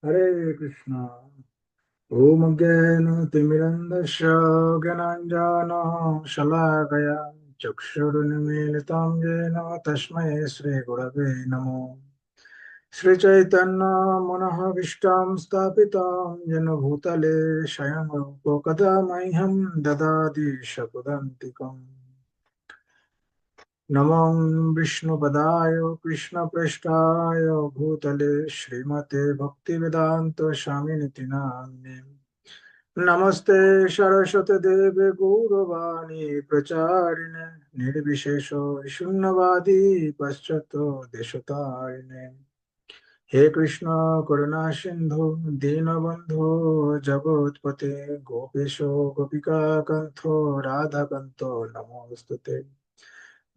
हरे कृष्णा। ओम ज्ञानतिमिरन्धस्य ज्ञानाञ्जनः शलाकया चक्षुरुन्मीलितं येन तस्मै श्रीगुरवे नमो। श्रीचैतन्यमनःभीष्टं स्थापितं येन भूतले स्वयं रूपो कदा मह्यं ददाति स्वपदान्तिकम्। नमो विष्णुपदाय कृष्णप्रेष्ठाय भूतले श्रीमते भक्तिवेदान्त स्वामिनिति नाम्ने। नमस्ते सरस्वती देवे गौरवाणी प्रचारिणे निर्विशेष शून्यवादी पश्चातो देशतारिणे। हे कृष्ण करुणा सिंधु दीनबंधु जगोत्पते गोपेशो गोपिका कंथो राधा कंथो नमोस्तुते।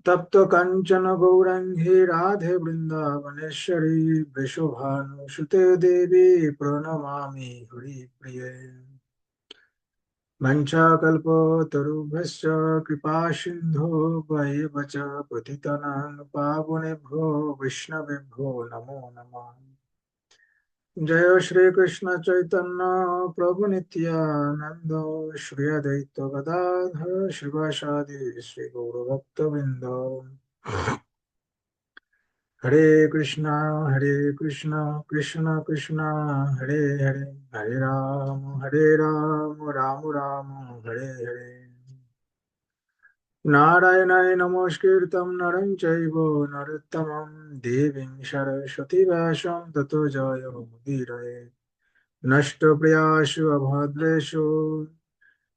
तप्त कंचन गौरंगी राधे वृंदावनेश्वरी वृषभानुसुते देवी प्रणमामि हरिप्रिये। वंशाकल्पतरुभ्यश्च कृपा सिन्धु वैव च पतितानां पावनेभ्यो वैष्णवेभ्यो नमो नमः। जय श्री कृष्ण चैतन्य प्रभु नित्यानंद श्री अद्वैत गदाधर शिवासादि श्री गौरभक्तवृंद। हरे कृष्णा कृष्ण कृष्ण हरे हरे, हरे राम राम राम हरे हरे। नारायणाय नमस्कृतं नरं चैव नरोत्तमं देवीं सरस्वती व्यासं ततो जयमुदीरये। नष्टप्रियासु अभद्रेषु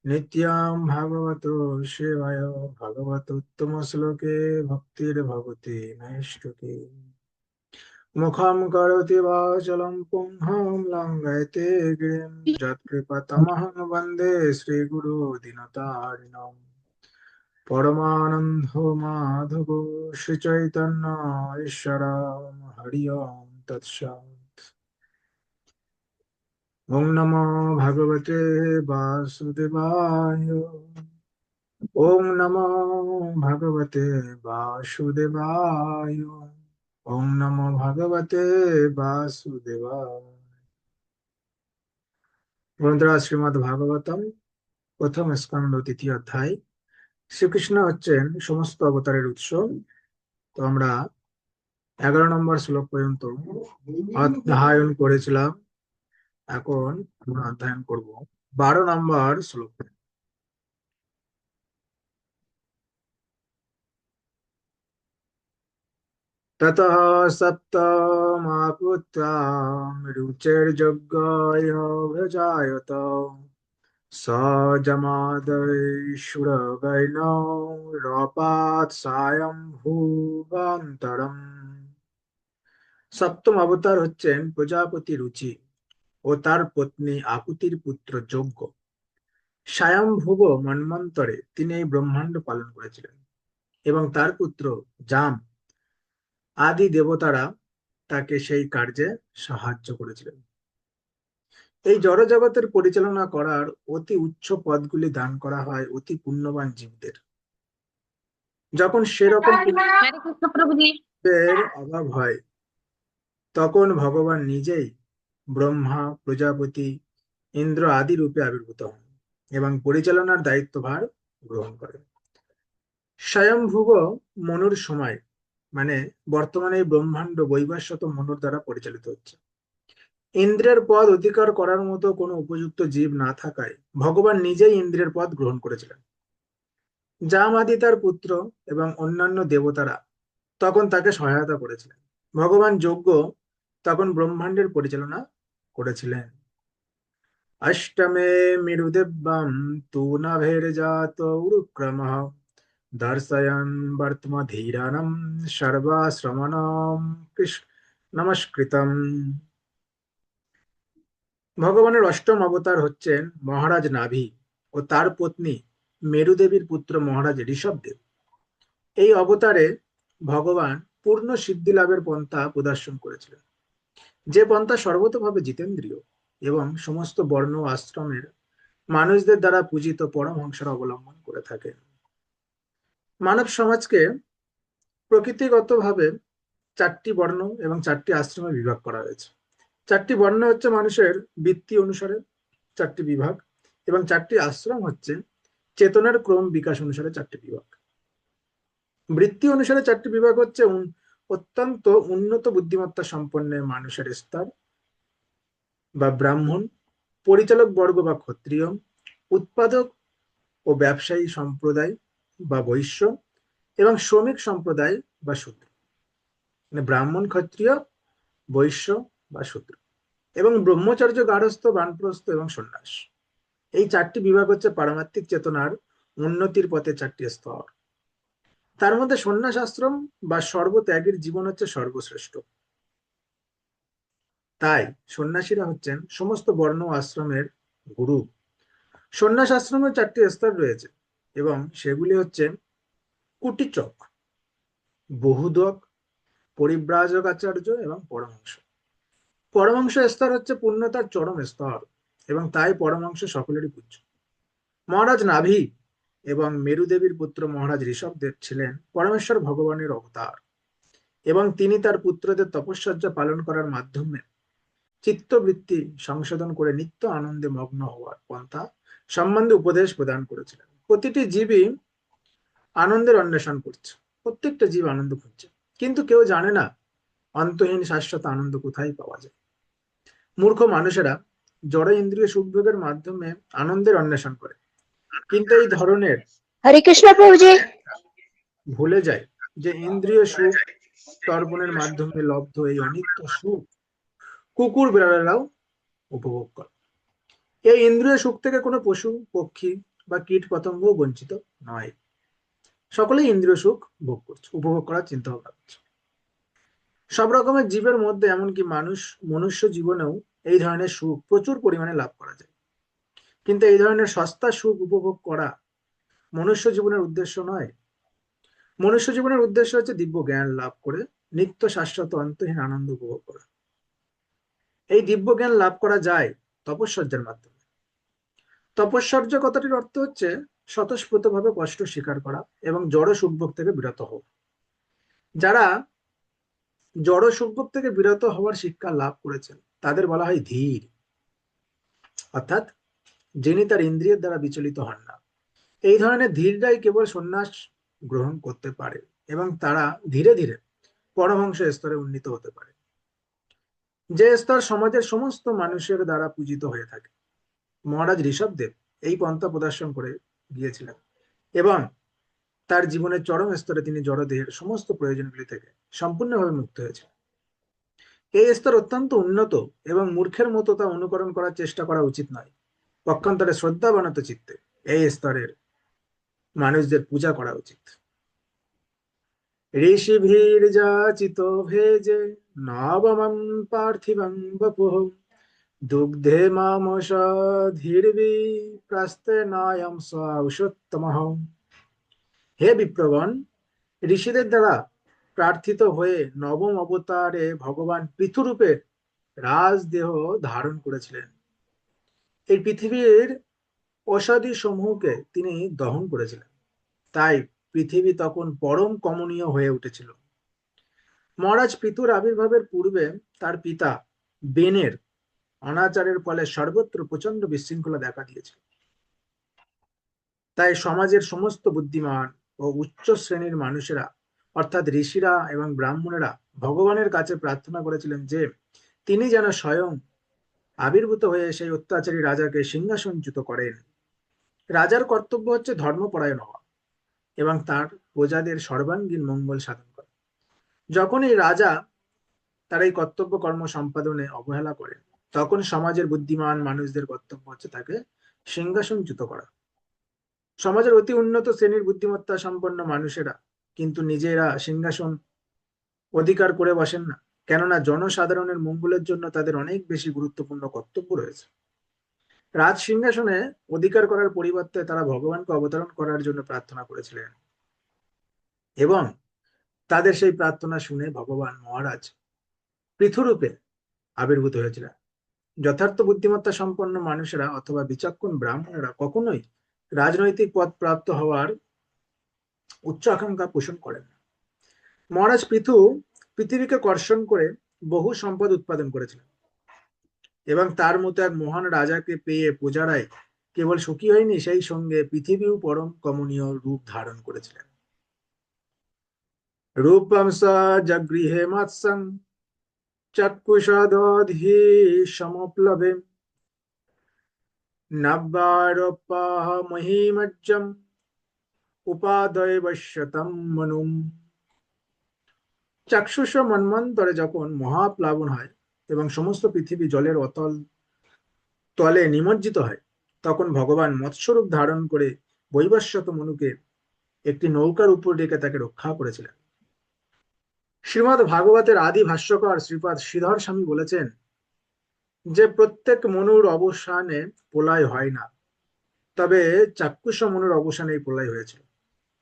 नित्यां भागवतो सेवाय भगवतोत्तमश्लोके भक्तिर्भवति नैष्ठिकी। मुखं करोति वाचलं पुंहं लङ्घयते गिरिं यत्कृपातमहं वन्दे श्रीगुरो दीनतारिणम्। परमानन्दो माधवो श्रीचैतन्य ईश्वरं हरि ओं तत्सत्। ॐ नमो भगवते वासुदेवाय। ॐ नमो भगवते वासुदेवाय। ॐ नमो भगवते वासुदेवाय। বন্ধুরা, শ্রীমদ্ ভাগবতম প্রথম স্কন্দ তৃতীয় অধ্যায়। শ্রীকৃষ্ণ হচ্ছেন সমস্ত অবতারের উৎস। তো আমরা 11 নম্বর শ্লোক পর্যন্ত অধ্যয়ন করেছিলাম। এখন আমরা অধ্যয়ন করব 12 নম্বর শ্লোক। ततः सप्तमापुत्रां रुचेर्यज्ञाय व्यजायत स जमादयिषुरगैनो रपात् স্বয়ম্ভুবন্তরম। সপ্তম অবতার হচ্ছেন প্রজাপতি রুচি ও তার পত্নী আকুতির পুত্র যজ্ঞ। স্বয়ম্ভুব মন্বন্তরে তিনি এই ব্রহ্মাণ্ড পালন করেছিলেন এবং তার পুত্র জাম আদি দেবতারা তাকে সেই কার্যে সাহায্য করেছিলেন। এই জড়জগতের পরিচালনা করার অতি উচ্চ পদগুলি দান করা হয় অতি পুণ্যবান জীবদের। যখন সেরকম हरे कृष्ण प्रभु जी। পুণ্যের অভাব হয়, তখন ভগবান নিজেই ব্রহ্মা, প্রজাপতি, ইন্দ্র আদি রূপে আবির্ভূত হন এবং পরিচালনার দায়িত্বভার গ্রহণ করেন। স্বয়ংভুব মনুর সময়, মানে বর্তমানে এই ব্রহ্মাণ্ড বৈবস্বত মনুর দ্বারা পরিচালিত হচ্ছে। ইন্দ্রের পদ অধিকার করার মতো কোনো উপযুক্ত জীব না থাকায় ভগবান নিজেই ইন্দ্রের পদ গ্রহণ করেছিলেন। জামাদি তার পুত্র এবং অন্যান্য দেবতারা তখন তাকে সহায়তা করেছিলেন। ভগবান যজ্ঞ তখন ব্রহ্মাণ্ডের পরিচালনা করেছিলেন। অষ্টমে মেরুদেব্যাম তু নাভের্জাত উরুক্রমঃ দর্শয়ন বর্তমধীরানম সর্বাশ্রমণম কৃষ্ণ নমস্কৃতম। ভগবানের অষ্টম অবতার হচ্ছেন মহারাজ নাভি ও তার পত্নী মেরুদেবীর পুত্র মহারাজ ঋষভদেব। এই অবতারে ভগবান পূর্ণ সিদ্ধি লাভের পন্থা প্রদর্শন করেছিলেন, যে পন্থা সর্বতোভাবে জিতেন্দ্রীয় এবং সমস্ত বর্ণ ও আশ্রমের মানুষদের দ্বারা পূজিত পরমহংসরা অবলম্বন করে থাকেন। মানব সমাজকে প্রকৃতিগতভাবে 4টি বর্ণ এবং 4টি আশ্রমে বিভাগ করা হয়েছে। চারটি বর্ণ হচ্ছে মানুষের বৃত্তি অনুসারে চারটি বিভাগ, এবং চারটি আশ্রম হচ্ছে চেতনার ক্রম বিকাশ অনুসারে চারটি বিভাগ। বৃত্তি অনুসারে চারটি বিভাগ হচ্ছে অত্যন্ত উন্নত বুদ্ধিমত্তা সম্পন্ন মানুষের স্তর বা ব্রাহ্মণ, পরিচালক বর্গ বা ক্ষত্রিয়, উৎপাদক ও ব্যবসায়ী সম্প্রদায় বা বৈশ্য, এবং শ্রমিক সম্প্রদায় বা শূদ্র। মানে ব্রাহ্মণ, ক্ষত্রিয়, বৈশ্য বা শূদ্র, এবং ব্রহ্মচর্য, গার্হস্থ্য, বানপ্রস্থ এবং সন্ন্যাস। এই চারটি বিভাগ হচ্ছে পারমাত্মিক চেতনার উন্নতির পথে চারটি স্তর। তার মধ্যে সন্ন্যাস আশ্রম বা সর্বত্যাগীর জীবন হচ্ছে সর্বশ্রেষ্ঠ। তাই সন্ন্যাসীরা হচ্ছেন সমস্ত বর্ণ আশ্রমের গুরু। সন্ন্যাস আশ্রমের চারটি স্তর রয়েছে, এবং সেগুলি হচ্ছে কুটিচক, বহুদক, পরিব্রাজক আচার্য এবং পরমহংস। পরমহংস স্তর হচ্ছে পূর্ণতার চরম স্তর, এবং তাই পরমহংস সকলেরই পূজ্য। মহারাজ নাভি এবং মেরুদেবীর পুত্র মহারাজ ঋষভদেব ছিলেন পরমেশ্বর ভগবানের অবতার, এবং তিনি তার পুত্রদের তপস্যা পালন করার মাধ্যমে চিত্তবৃত্তি সংশোধন করে নিত্য আনন্দে মগ্ন হওয়ার পন্থা সম্বন্ধে উপদেশ প্রদান করেছিলেন। প্রতিটি জীবই আনন্দের অন্বেষণ করছে, প্রত্যেকটা জীব আনন্দ খুঁজছে, কিন্তু কেউ জানে না অন্তহীন শাশ্বত আনন্দ কোথায় পাওয়া যায়। মূর্খ মানুষেরা জড় ইন্দ্রিয় সুখভোগের মাধ্যমে আনন্দের অন্বেষণ করে, কিন্তু এই ধরনের হরে কৃষ্ণ প্রভুজি। ভুলে যায় যে ইন্দ্রিয় সুখ তর্পণের মাধ্যমে লব্ধ এই অনিত্য সুখ কুকুর বিড়ালেরাও উপভোগ করে। এই ইন্দ্রিয় সুখ থেকে কোনো পশু, পক্ষী বা কীট পতঙ্গ বঞ্চিত নয়। সকলেই ইন্দ্রিয় সুখ ভোগ করছে, উপভোগ করার চিন্তা ভাবনা করছে। সব রকমের জীবের মধ্যে এমনকি মনুষ্য জীবনেও এই ধরনের সুখ প্রচুর পরিমাণে লাভ করা যায়, কিন্তু এই ধরনের সস্তা সুখ উপভোগ করা মনুষ্য জীবনের উদ্দেশ্য নয়। মনুষ্য জীবনের উদ্দেশ্য হচ্ছে দিব্য জ্ঞান লাভ করে নিত্য শাশ্বত অন্তহীন আনন্দ উপভোগ করা। এই দিব্য জ্ঞান লাভ করা যায় তপস্যার মাধ্যমে। তপস্যার্য কথাটির অর্থ হচ্ছে স্বতঃস্ফূর্তভাবে কষ্ট স্বীকার করা এবং জড় সুখভোগ থেকে বিরত হওয়া। যারা জড় সুখভোগ থেকে বিরত হওয়ার শিক্ষা লাভ করেছেন তাদের বলা হয় ধীর, অর্থাৎ যিনি তার ইন্দ্রিয়ের দ্বারা বিচলিত হন না। এই ধরনের ধীররাই কেবল সন্ন্যাস গ্রহণ করতে পারে, এবং তারা ধীরে ধীরে পরমহংস স্তরে উন্নীত হতে পারে, যে স্তর সমাজের সমস্ত মানুষের দ্বারা পূজিত হয়ে থাকে। মহারাজ ঋষভদেব এই পন্থা প্রদর্শন করে গিয়েছিলেন, এবং তার জীবনের চরম স্তরে তিনি জড়দেহের সমস্ত প্রয়োজনগুলি থেকে সম্পূর্ণভাবে মুক্ত হয়েছেন। এই স্তর অত্যন্ত উন্নত, এবং মূর্খের মতো তা অনুকরণ করার চেষ্টা করা উচিত নয়। পক্ষান্তরে শ্রদ্ধাবনত চিত্তে এই স্তরের মানুষদের পূজা করা উচিত। ঋষিভির্যাচিত ভেজে নবমং পার্থিবং বপুঃ দুগ্ধে মামসাধীর্বি প্রাস্তে নায়ম সৌষোত্তমঃ। হে বিপ্রগণ, ঋষিদের দ্বারা প্রার্থিত হয়ে নবম অবতারে ভগবান পৃথুরূপে রাজদেহ ধারণ করেছিলেন। এই পৃথিবীর ঔষধি সমূহকে তিনি দহন করেছিলেন, তাই পৃথিবী তখন পরম কমনীয় হয়ে উঠেছিল। মহারাজ পৃথুর আবির্ভাবের পূর্বে তার পিতা বেনের অনাচারের ফলে সর্বত্র প্রচন্ড বিশৃঙ্খলা দেখা দিয়েছিল। তাই সমাজের সমস্ত বুদ্ধিমান ও উচ্চ শ্রেণীর মানুষেরা, অর্থাৎ ঋষিরা এবং ব্রাহ্মণেরা ভগবানের কাছে প্রার্থনা করেছিলেন যে তিনি যেন স্বয়ং আবির্ভূত হয়ে সেই অত্যাচারী রাজাকে সিংহাসনচ্যুত করেন। রাজার কর্তব্য হচ্ছে ধর্মপরায়ণ হওয়া এবং তার প্রজাদের সর্বাঙ্গীন মঙ্গল সাধন করা। যখন এই রাজা তার এই কর্তব্য কর্ম সম্পাদনে অবহেলা করেন, তখন সমাজের বুদ্ধিমান মানুষদের কর্তব্য হচ্ছে তাকে সিংহাসনচ্যুত করা। সমাজের অতি উন্নত শ্রেণীর বুদ্ধিমত্তা সম্পন্ন মানুষেরা কিন্তু নিজেরা সিংহাসন অধিকার করে বসেন না, কেননা জনসাধারণের মঙ্গলের জন্য তাদের অনেক বেশি গুরুত্বপূর্ণ কর্তব্য রয়েছে। রাজ সিংহাসনে অধিকার করার পরিবর্তে তারা ভগবানকে অবতরণ করার জন্য প্রার্থনা করেছিলেন, এবং তাদের সেই প্রার্থনা শুনে ভগবান মহারাজ পৃথুরূপে আবির্ভূত হয়েছিলেন। যথার্থ বুদ্ধিমত্তা সম্পন্ন মানুষেরা অথবা বিচক্ষণ ব্রাহ্মণেরা কখনোই রাজনৈতিক পদ প্রাপ্ত হওয়ার উচ্চ আকাঙ্ক্ষা পোষণ করেন না। মহারাজ পৃথু পৃথিবীকে কর্ষণ করে বহু সম্পদ উৎপাদন করেছিলেন, এবং তার মতো এক মহান রাজাকে পেয়ে প্রজারাই কেবল সুখী হয়নি, সেই সঙ্গে পৃথিবীও পরম কমনীয় রূপ ধারণ করেছিলেন। রূপম স জগৃহে মৎসং চক্ষুষদধি সমপ্লবে নব্বারোপাহ মহিমজ্জম উপাদয় বশ্যতম মনুম। চাক্ষুষ মন্বন্তরে যখন মহাপ্লাবন হয় এবং সমস্ত পৃথিবী জলের অতল তলে নিমজ্জিত হয়, তখন ভগবান মৎস্যরূপ ধারণ করে বৈবস্বত মনুকে একটি নৌকার উপর রেখে তাকে রক্ষা করেছিলেন। শ্রীমৎ ভাগবতের আদি ভাষ্যকার শ্রীপাদ শ্রীধর স্বামী বলেছেন যে প্রত্যেক মনুর অবসানে প্রলয় হয় না, তবে চাক্ষুষ মনুর অবসানে এই প্রলয় হয়েছিল।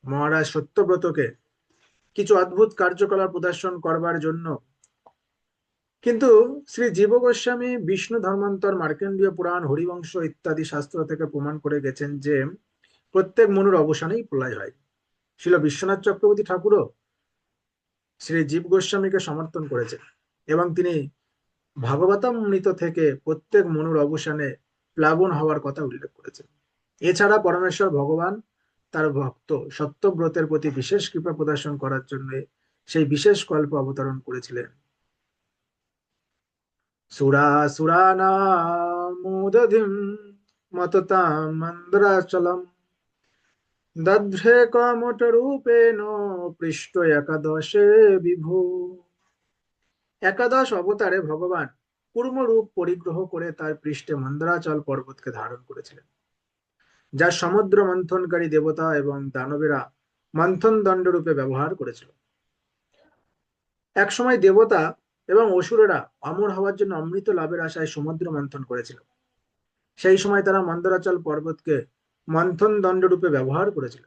মহারাজ সত্যব্রতকে কিছু অদ্ভুত কার্যকলাপ প্রদর্শন করবার জন্য, কিন্তু শ্রী জীব গোস্বামী বিষ্ণু ধর্মান্তর, মার্কেন্ডীয় পুরাণ, হরিবংশ ইত্যাদি শাস্ত্র থেকে প্রমাণ করে গেছেন যে প্রত্যেক মনুর অবসানেই প্রলয় হয়। শিল বিশ্বনাথ চক্রবর্তী ঠাকুরও শ্রী জীব গোস্বামীকে সমর্থন করেছেন এবং তিনি ভাগবতামৃত থেকে প্রত্যেক মনুর অবসানে প্লাবন হওয়ার কথা উল্লেখ করেছেন। এছাড়া পরমেশ্বর ভগবান তার ভক্ত সত্যব্রতের প্রতি বিশেষ কৃপা প্রদর্শন করার জন্য সেই বিশেষ কল্প অবতরণ করেছিলেন। সুরাসুরানামুদধিম মততাম মন্দ্রাচলম দধ্রে কমটরূপেণ পৃষ্ঠ একাদশে বিভু। একাদশ অবতারে ভগবান কূর্ম রূপ পরিগ্রহ করে তার পৃষ্ঠে মন্দ্রাচল পর্বতকে ধারণ করেছিলেন, যা সমুদ্র মন্থনকারী দেবতা এবং দানবেরা মন্থন দণ্ড রূপে ব্যবহার করেছিল। একসময় দেবতা এবং অসুরেরা অমর হওয়ার জন্য অমৃত লাভের আশায় সমুদ্র মন্থন করেছিল। সেই সময় তারা মন্দরাচল পর্বতকে মন্থন দণ্ড রূপে ব্যবহার করেছিল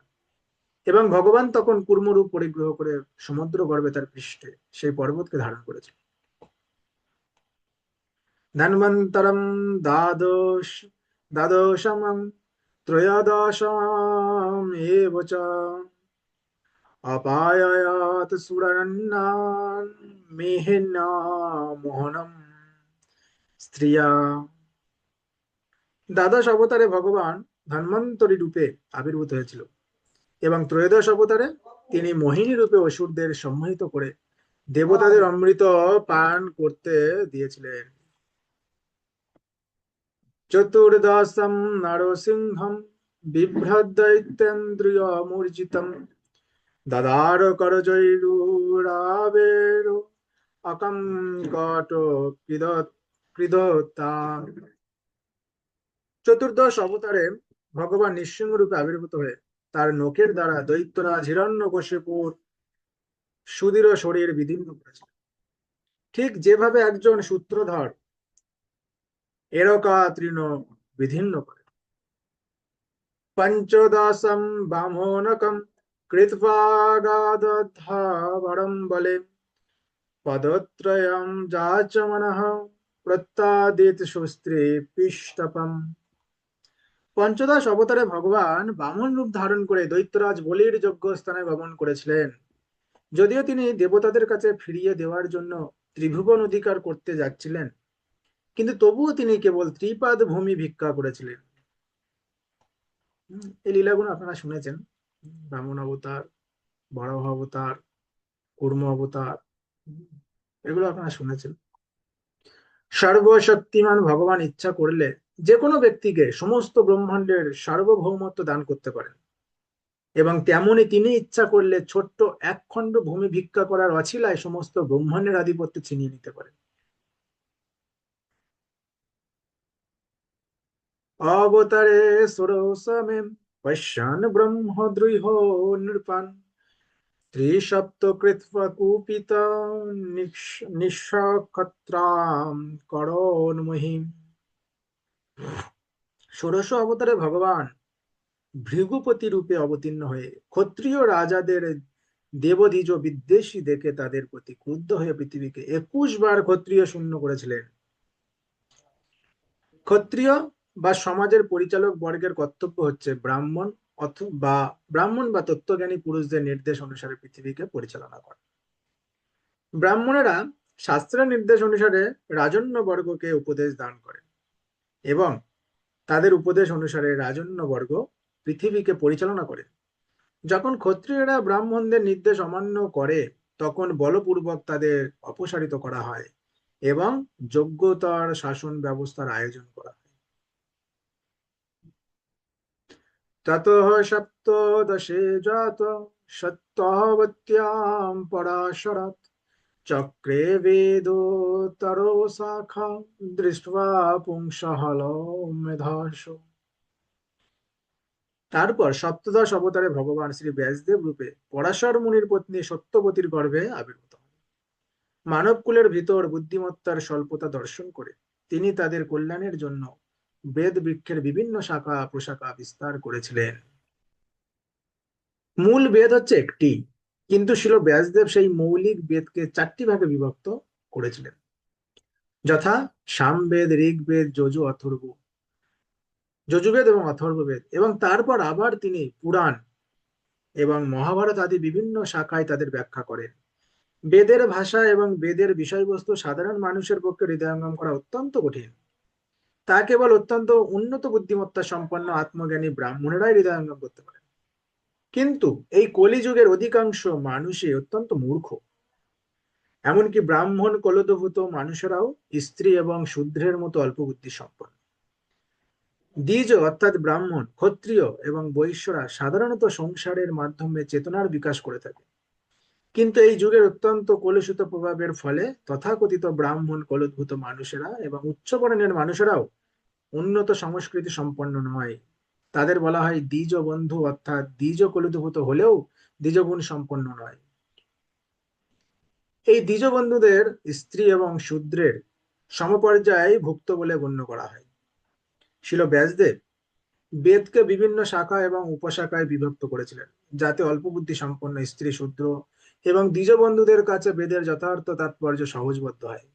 এবং ভগবান তখন কূর্মরূপ পরিগ্রহ করে সমুদ্র গর্ভে তার পৃষ্ঠে সেই পর্বতকে ধারণ করেছিল। ধন্বন্তরম দ্বাদশ দ্বাদশমং ত্রয়োদশম এব চ অপায়াত সুরান্নান মেহিনা মোহনম স্ত্রিয়া। দ্বাদশ অবতারে ভগবান ধন্বন্তরী রূপে আবির্ভূত হয়েছিল এবং ত্রয়োদশ অবতারে তিনি মোহিনী রূপে অসুরদের সম্মোহিত করে দেবতাদের অমৃত পান করতে দিয়েছিলেন। চতুর্দশম নরসিংহম বিভ্রদৈত্যেন্দ্রিয় মূর্জিতম দদার করজৈরুরাবের অকঙ্কট কৃদতা। চতুর্দশ অবতারে ভগবান নৃসিংহ রূপে আবির্ভূত হয়ে তার নখের দ্বারা দৈত্যরাজ হিরণ্যকশিপুর সুদৃঢ় শরীর বিদীর্ণ করেছিলেন। ঠিক যেভাবে একজন সূত্রধর এরকা তৃণ বিদীর্ণ করে। পঞ্চদশম বামনকম কৃত্বাগাদধাবরম বলে পদত্রয়ম যাচমনঃ প্রত্যাদিত সুস্ত্রী পিষ্টপম। পঞ্চদশ অবতারে ভগবান বামন রূপ ধারণ করে দৈত্যরাজ বলির যজ্ঞ স্থানে গমন করেছিলেন। যদিও তিনি দেবতাদের কাছে ফিরিয়ে দেওয়ার জন্য ত্রিভুবন অধিকার করতে যাচ্ছিলেন, কিন্তু তবুও তিনি কেবল ত্রিপাদ ভূমি ভিক্ষা করেছিলেন। এই লীলাগুলো আপনারা শুনেছেন, বামন অবতার, বরাহ অবতার, কুর্ম অবতার, এগুলো আপনারা শুনেছেন। সর্বশক্তিমান ভগবান ইচ্ছা করলে যে কোনো ব্যক্তিকে সমস্ত ব্রহ্মাণ্ডের সার্বভৌমত্ব দান করতে পারেন এবং তেমনি তিনি ইচ্ছা করলে ছোট্ট এক খণ্ড ভূমি ভিক্ষা করার অছিলায় সমস্ত ব্রহ্মাণ্ডের আধিপত্য ছিনিয়ে নিতে পারেন। অবতারে ষোড়শমে পশ্যান ব্রহ্মদ্রুহ নৃপান ত্রিসপ্ত কৃত্বা কুপিত নিঃক্ষত্রাম করোন্মহিম। ষোড়শ অবতারে ভগবান ভৃগুপতি রূপে অবতীর্ণ হয়ে ক্ষত্রিয় রাজাদের দেবদ্বিজ বিদ্বেষী দেখে তাদের প্রতি ক্রুদ্ধ হয়ে পৃথিবীকে 21 বার ক্ষত্রিয় শূন্য করেছিলেন। ক্ষত্রিয় বা সমাজের পরিচালক বর্গের কর্তব্য হচ্ছে ব্রাহ্মণ বা তত্ত্বজ্ঞানী পুরুষদের নির্দেশ অনুসারে পৃথিবীকে পরিচালনা করা। ব্রাহ্মণেরা শাস্ত্রের নির্দেশ অনুসারে রাজন্য বর্গকে উপদেশ দান করেন এবং তাদের উপদেশ অনুসারে রাজন্য বর্গ পৃথিবীকে পরিচালনা করে। যখন ক্ষত্রিয়রা ব্রাহ্মণদের নির্দেশ অমান্য করে তখন বলপূর্বক তাদের অপসারিত করা হয় এবং যোগ্যতার শাসন ব্যবস্থার আয়োজন করা হয়। ততঃ সপ্তদশে জাত সত্যাবত্যাং পরাশরাৎ চক্রে বেদোত্তরো শাখা দৃष्ट्वा পুংসহলো মেধাস। তারপর সপ্তদশ অবতারে ভগবান শ্রী ব্যাসদেব রূপে পরাশর মুনির পত্নী সত্যবতীর গর্ভে আবির্ভূত হন। মানব কুলের ভিতর বুদ্ধিমত্তার স্বল্পতা দর্শন করে তিনি তাদের কল্যাণের জন্য বেদ বৃক্ষের বিভিন্ন শাখা প্রশাখা বিস্তার করেছিলেন। মূল বেদ হচ্ছে একটি, কিন্তু শিল ব্যাসদেব সেই মৌলিক বেদকে 4টি ভাগে বিভক্ত করেছিলেন, যথা সামবেদ, ঋগ্বেদ, যজুর্বেদ এবং অথর্ববেদ, এবং তারপর আবার তিনি পুরাণ এবং মহাভারত আদি বিভিন্ন শাখায় তাদের ব্যাখ্যা করেন। বেদের ভাষা এবং বেদের বিষয়বস্তু সাধারণ মানুষের পক্ষে হৃদয়ঙ্গম করা অত্যন্ত কঠিন। তা কেবল অত্যন্ত উন্নত বুদ্ধিমত্তা সম্পন্ন আত্মজ্ঞানী ব্রাহ্মণেরাই হৃদয়ঙ্গম করতে পারে। কিন্তু এই কলিযুগের অধিকাংশ মানুষই অত্যন্ত মূর্খ। এমনকি ব্রাহ্মণ কলদভূত মানুষেরাও স্ত্রী এবং শূদ্রের মতো অল্প বুদ্ধি সম্পন্ন। দ্বিজ অর্থাৎ ব্রাহ্মণ, ক্ষত্রিয় এবং বৈশ্যরা সাধারণত সংসারের মাধ্যমে চেতনার বিকাশ করে থাকে। কিন্তু এই যুগের অত্যন্ত কলুষিত প্রভাবের ফলে তথাকথিত ব্রাহ্মণ কলোদ্ভূত মানুষেরা এবং উচ্চবর্ণের মানুষেরাও উন্নত সংস্কৃতি সম্পন্ন নয়। তাদের বলা হয় দ্বিজ বন্ধু, অর্থাৎ দ্বিজ কলোদ্ভূত হলেও দ্বিজগুণ সম্পন্ন নয়। এই দ্বিজ বন্ধুদের স্ত্রী এবং শূদ্রের সমপর্যায়ে ভুক্ত বলে গণ্য করা হয়। শিল ব্যাসদেব বেদকে বিভিন্ন শাখা এবং উপশাখায় বিভক্ত করেছিলেন, যাতে অল্প বুদ্ধি সম্পন্ন স্ত্রী, শূদ্র এবং দ্বিজ বন্ধুদের কাছে বেদের যথার্থ তাৎপর্য সহজবোধ্য হয়।